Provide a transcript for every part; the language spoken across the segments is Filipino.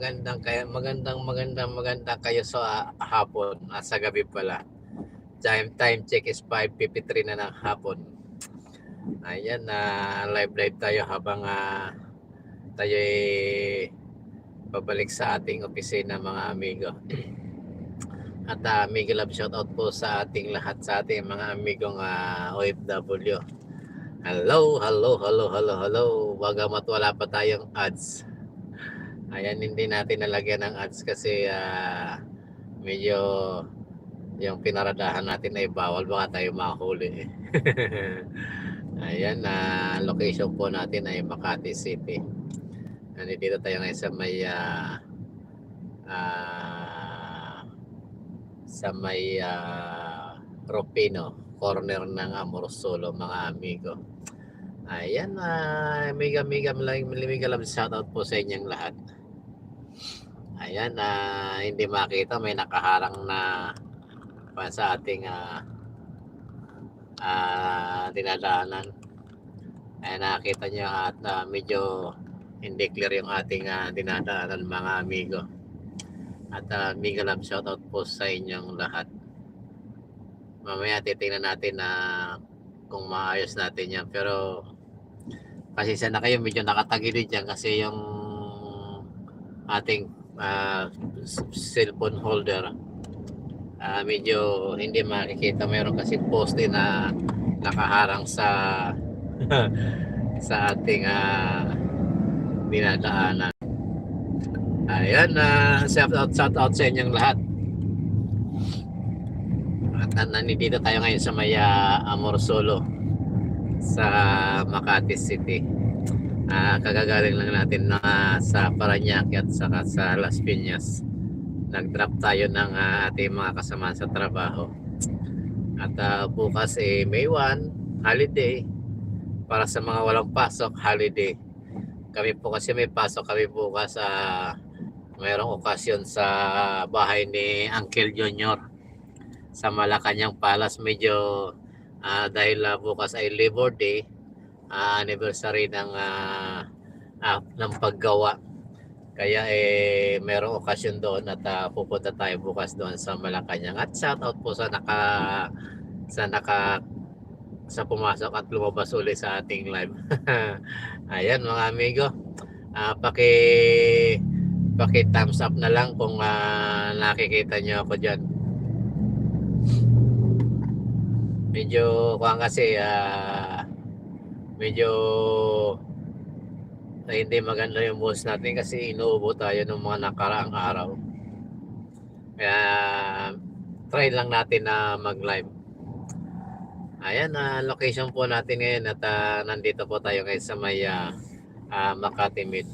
Magandang kayo sa hapon, sa gabi pala. Time check is 5:53 na ng hapon. Ayan, live tayo habang tayo pabalik sa ating opisina mga amigo. At amigo love shoutout po sa ating lahat, sa ating mga amigong OFW. Hello. Bagamat wala pa tayong ads. Ayan, hindi natin nalagyan ng ads kasi medyo yung pinaradahan natin ay bawal, baka tayo makahuli. Ayan, location po natin ay Makati City. Nandito tayo ngayon sa may Ropino, corner ng Amorsolo mga amigo. Ayan, mega love shoutout po sa inyong lahat. Ayan, hindi makita, may nakaharang na pa sa ating dinadaanan. Ayan, nakakita nyo at medyo hindi clear yung ating dinadaanan mga amigo. At mega love shoutout po sa inyong lahat. Mamaya titingnan natin kung maayos natin yan. Pero pasensya na kayo, medyo nakatagilid yan kasi yung ating cellphone holder medyo hindi makikita. Meron kasi poste na nakaharang sa sa ating dinadaanan. Ayan, shout out sa inyong lahat. At nandito tayo ngayon sa may Amorsolo sa Makati City. Kagagaling lang natin sa Parañaque at saka sa Las Piñas. Nag-drop tayo ng ating mga kasama sa trabaho. At bukas May 1, holiday. Para sa mga walang pasok, holiday. Kami po kasi may pasok kami bukas. Mayroong okasyon sa bahay ni Uncle Junior sa Malacanang Palace. Medyo dahil bukas ay Labor Day, anniversary ng paggawa. Kaya mayroong okasyon doon at pupunta tayo bukas doon sa Malacanang. At shoutout po sa pumasok at lumabas uli sa ating live. Ayan mga amigo, paki thumbs up na lang kung nakikita nyo ako dyan. Medyo medyo hindi maganda yung boses natin kasi inuubo tayo ng mga nakaraang araw. Kaya try lang natin na mag-live. Ayan, location po natin ngayon at nandito po tayo ngayon sa may Makati Med.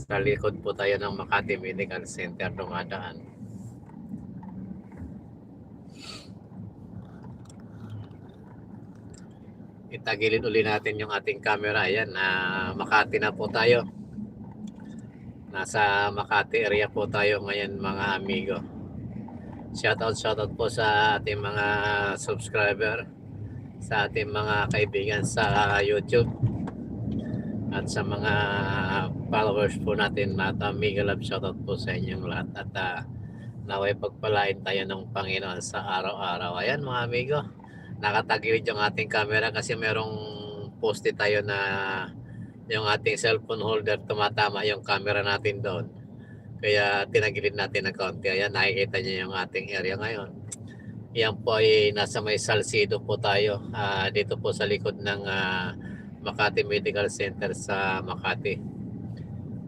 Sa likod po tayo ng Makati Medical Center dumadaan. Itagilid uli natin yung ating camera. Ayan, Makati na po tayo. Nasa Makati area po tayo ngayon mga amigo. Shoutout po sa ating mga subscriber, sa ating mga kaibigan sa YouTube, at sa mga followers po natin. Mega love shoutout po sa inyong lahat. At naway pagpalain tayo ng Panginoon sa araw-araw. Ayan mga amigo, nakatagilid yung ating camera kasi merong poste tayo na yung ating cellphone holder tumatama yung camera natin doon. Kaya tinagilid natin ng kaunti. Ayan, nakikita niyo yung ating area ngayon. Yan po ay nasa may Salcido po tayo. Dito po sa likod ng Makati Medical Center sa Makati.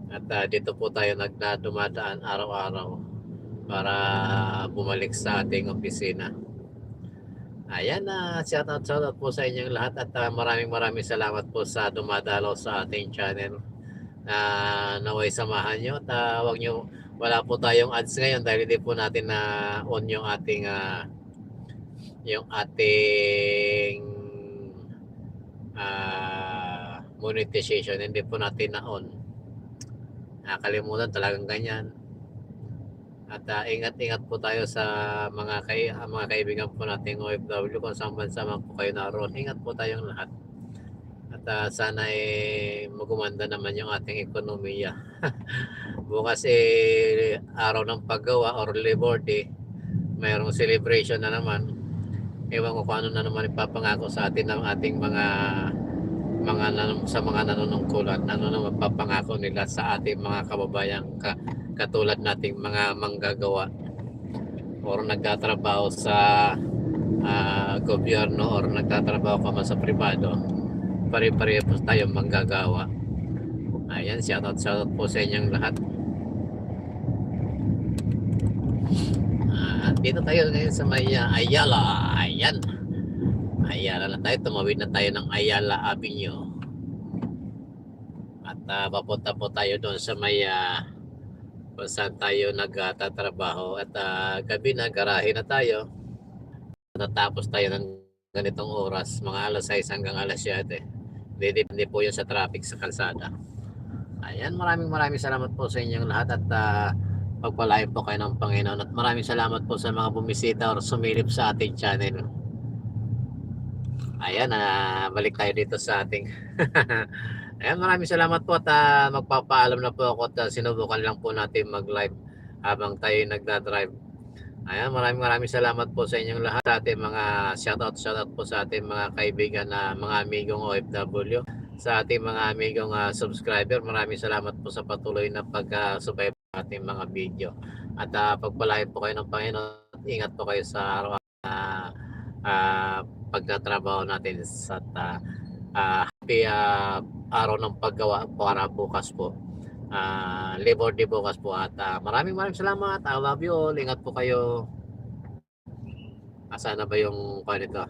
At dito po tayo dumadaan araw-araw para bumalik sa ating opisina. Ayan, shoutout po sa inyong lahat at maraming salamat po sa dumadalaw sa ating channel. Naway samahan nyo at wala po tayong ads ngayon dahil hindi po natin na on yung ating monetization. Hindi po natin na on. Nakalimutan talagang ganyan. At ingat-ingat po tayo sa mga kaibigan po nating OFW kung saan bansa man po kayo naroon. Ingat po tayong lahat. At sana magumanda naman yung ating ekonomiya. Bukas araw ng paggawa or Labor Day, mayroong celebration na naman. Ewan ko kung ano na naman ipapangako sa atin ng ating sa mga nanunungkulan, ano na mapapangako nila sa ating mga kababayang katulad nating mga manggagawa or nagtatrabaho sa gobyerno or nagtatrabaho ka man sa pribado. Pare-pareho po tayong manggagawa. Ayan, shoutout po sa inyong lahat. Dito tayo ngayon sa may Ayala. Ayan, Ayala na tayo, tumawid na tayo ng Ayala Avenue. At papunta po tayo doon sa may kung saan tayo nagtatrabaho. At gabi na, garahe na tayo. Natapos tayo ng ganitong oras, mga alas 6 hanggang alas 7. Depende po yun sa traffic sa kalsada. Ayan, maraming salamat po sa inyong lahat at pagpalain po kayo ng Panginoon. At maraming salamat po sa mga bumisita or sumilip sa ating channel. Ayan, balik tayo dito sa ating ayan, maraming salamat po at magpapaalam na po ako at sinubukan lang po natin mag-live habang tayo nagdadrive. Ayan, maraming salamat po sa inyong lahat. Sa ating mga shoutout po sa ating mga kaibigan na mga amigong OFW, sa ating mga amigong subscriber. Maraming salamat po sa patuloy na pag-subscribe sa ating mga video. At pagpalain po kayo ng Panginoon. Ingat po kayo sa araw-araw pagtatrabaho natin sa happy araw ng paggawa para bukas po. Labor Day bukas po at maraming salamat. I love you all. Ingat po kayo. Asana ba yung nito?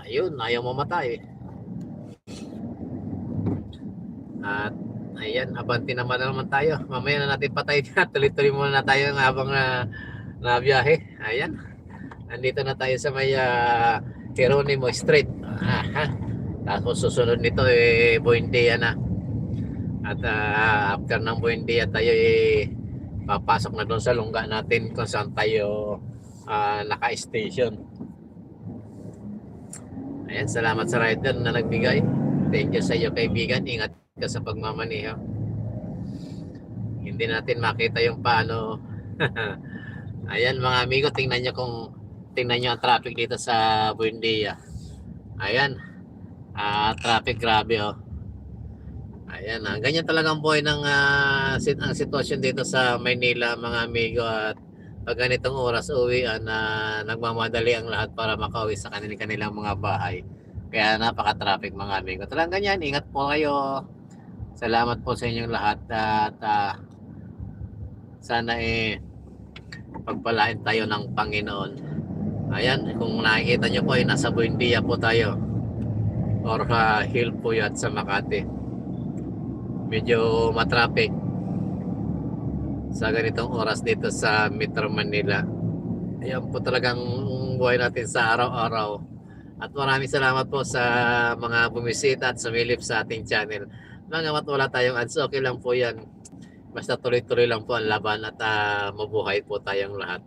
Ayun, ayaw mamatay. At ayan, abanti naman tayo. Mamaya na natin patay na. Tuloy-tuloy muna na tayo habang na biyahe. Ayan, nandito na tayo sa may Geronimo Street. Tapos susunod nito Buendia na. At after ng Buendia tayo papasok na doon sa lungga natin kung saan tayo naka-station. Ayan, salamat sa rider na nagbigay. Thank you sa iyo kaibigan. Ingat ka sa pagmamaneho. Hindi natin makita yung paano. Ayan mga amigo, tingnan nyo ang traffic dito sa Buendia. Ayan, traffic grabe oh. Ayan, ganyan talagang buhay ng ang sitwasyon dito sa Maynila mga amigo. At pag ganitong oras uwian nagmamadali ang lahat para makauwi sa kanilang mga bahay. Kaya napaka-traffic mga amigo. Talagang ganyan, ingat po kayo. Salamat po sa inyong lahat at sana pagpalain tayo ng Panginoon. Ayan, kung nakikita nyo po nasa Buendia po tayo or hill po yan sa Makati. Medyo matraffic sa ganitong oras dito sa Metro Manila. Ayan po talagang buhay natin sa araw-araw. At maraming salamat po sa mga bumisita at sumilip sa ating channel. Mangamat wala tayong ads, okay lang po yan. Basta tuloy-tuloy lang po ang laban at mabuhay po tayong lahat.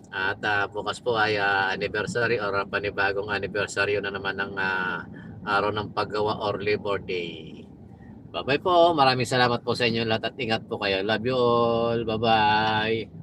At bukas po ay anniversary or panibagong anniversary na naman ng araw ng paggawa or Labor Day. Bye-bye po. Maraming salamat po sa inyo lahat at ingat po kayo. Love you all. Bye-bye.